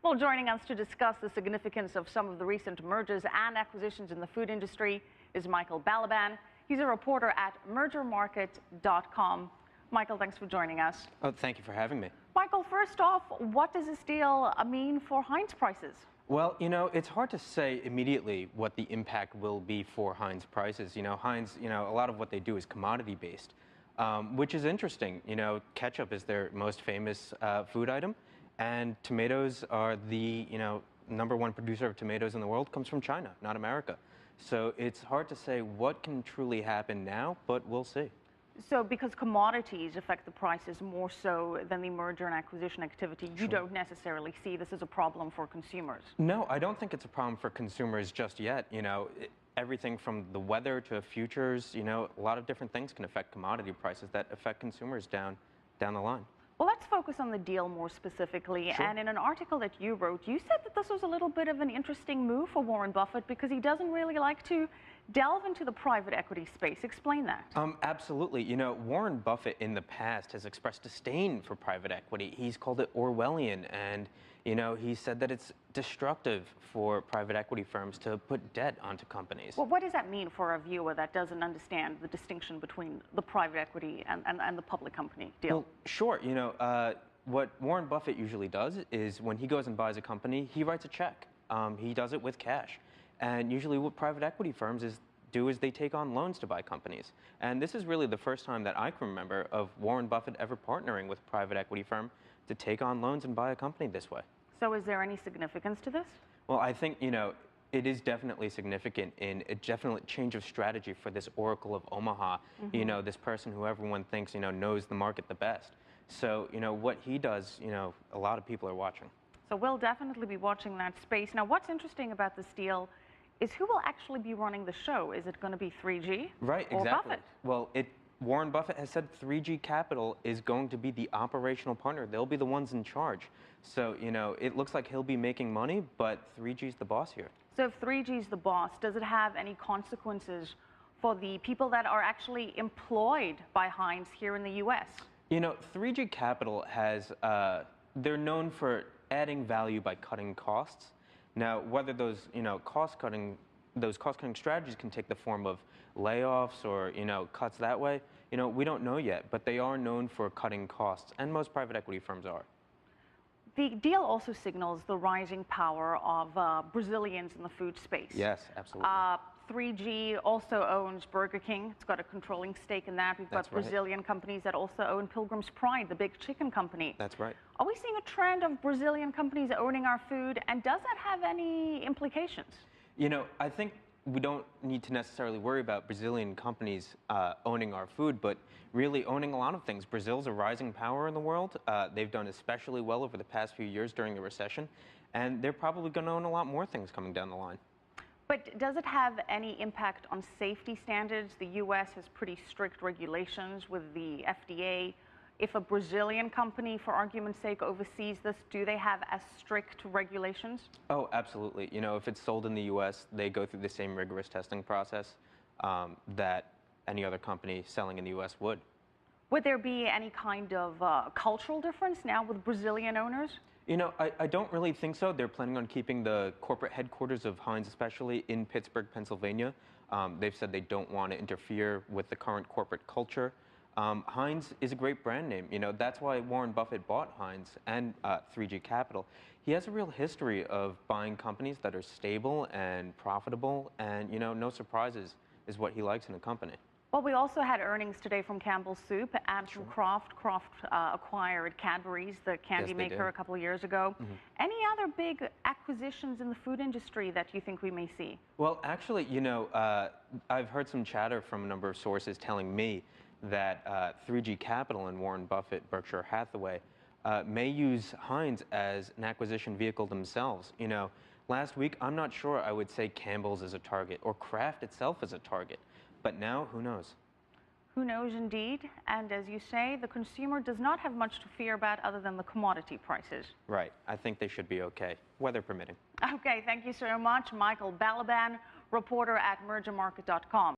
Well, joining us to discuss the significance of some of the recent mergers and acquisitions in the food industry is Michael Ballaban. He's a reporter at mergermarket.com. Michael, thanks for joining us. Oh, thank you for having me. Michael, first off, what does this deal mean for Heinz prices? Well, it's hard to say immediately what the impact will be for Heinz prices. Heinz, a lot of what they do is commodity-based, which is interesting. Ketchup is their most famous food item, and tomatoes are the, #1 producer of tomatoes in the world comes from China, not America. So it's hard to say what can truly happen now, but we'll see. So because commodities affect the prices more so than the merger and acquisition activity, you don't necessarily see this as a problem for consumers? No, I don't think it's a problem for consumers just yet. Everything from the weather to futures, a lot of different things can affect commodity prices that affect consumers down the line. Well, let's focus on the deal more specifically. Sure. And in an article that you wrote, you said that this was a little bit of an interesting move for Warren Buffett because he doesn't really like to delve into the private equity space. Explain that. Absolutely. Warren Buffett in the past has expressed disdain for private equity. He's called it Orwellian, and he said that it's destructive for private equity firms to put debt onto companies. Well, what does that mean for a viewer that doesn't understand the distinction between the private equity and the public company deal? Well, sure. What Warren Buffett usually does is when he goes and buys a company, he writes a check. He does it with cash. And usually what private equity firms do is they take on loans to buy companies. And this is really the first time that I can remember of Warren Buffett ever partnering with a private equity firm to take on loans and buy a company this way. So is there any significance to this? Well, I think, it is definitely significant in a definite change of strategy for this Oracle of Omaha, this person who everyone thinks, knows the market the best. So, what he does, a lot of people are watching. So we'll definitely be watching that space. Now, what's interesting about this deal is who will actually be running the show? Is it going to be 3G right, or exactly. Buffett? Well, Warren Buffett has said 3G Capital is going to be the operational partner. They'll be the ones in charge. So, it looks like he'll be making money, but 3G's the boss here. So if 3G's the boss, does it have any consequences for the people that are actually employed by Heinz here in the U.S.? 3G Capital has, they're known for adding value by cutting costs. Now, whether those, cost-cutting strategies can take the form of layoffs or, cuts that way, we don't know yet, but they are known for cutting costs, and most private equity firms are. The deal also signals the rising power of Brazilians in the food space. Yes, absolutely. 3G also owns Burger King. It's got a controlling stake in that. We've got Brazilian companies that also own Pilgrim's Pride, the big chicken company. That's right. Are we seeing a trend of Brazilian companies owning our food, and does that have any implications? I think we don't need to necessarily worry about Brazilian companies owning our food, but really owning a lot of things. Brazil's a rising power in the world. They've done especially well over the past few years during the recession, and they're probably going to own a lot more things coming down the line. But does it have any impact on safety standards? The U.S. has pretty strict regulations with the FDA. If a Brazilian company, for argument's sake, oversees this, do they have as strict regulations? Oh, absolutely. If it's sold in the U.S., they go through the same rigorous testing process that any other company selling in the U.S. would. Would there be any kind of cultural difference now with Brazilian owners? I don't really think so. They're planning on keeping the corporate headquarters of Heinz, especially in Pittsburgh, Pennsylvania. They've said they don't want to interfere with the current corporate culture. Heinz is a great brand name. That's why Warren Buffett bought Heinz and 3G Capital. He has a real history of buying companies that are stable and profitable, and no surprises is what he likes in a company. Well, we also had earnings today from Campbell's Soup and from Kraft. Kraft acquired Cadbury's, the candy maker, a couple of years ago. Any other big acquisitions in the food industry that you think we may see? Well, actually, I've heard some chatter from a number of sources telling me that 3G Capital and Warren Buffett, Berkshire Hathaway, may use Heinz as an acquisition vehicle themselves. Last week, I'm not sure I would say Campbell's is a target or Kraft itself is a target. But now, who knows? Who knows indeed. And as you say, the consumer does not have much to fear about other than the commodity prices. Right. I think they should be okay, weather permitting. Okay, thank you so much. Michael Ballaban, reporter at mergermarket.com.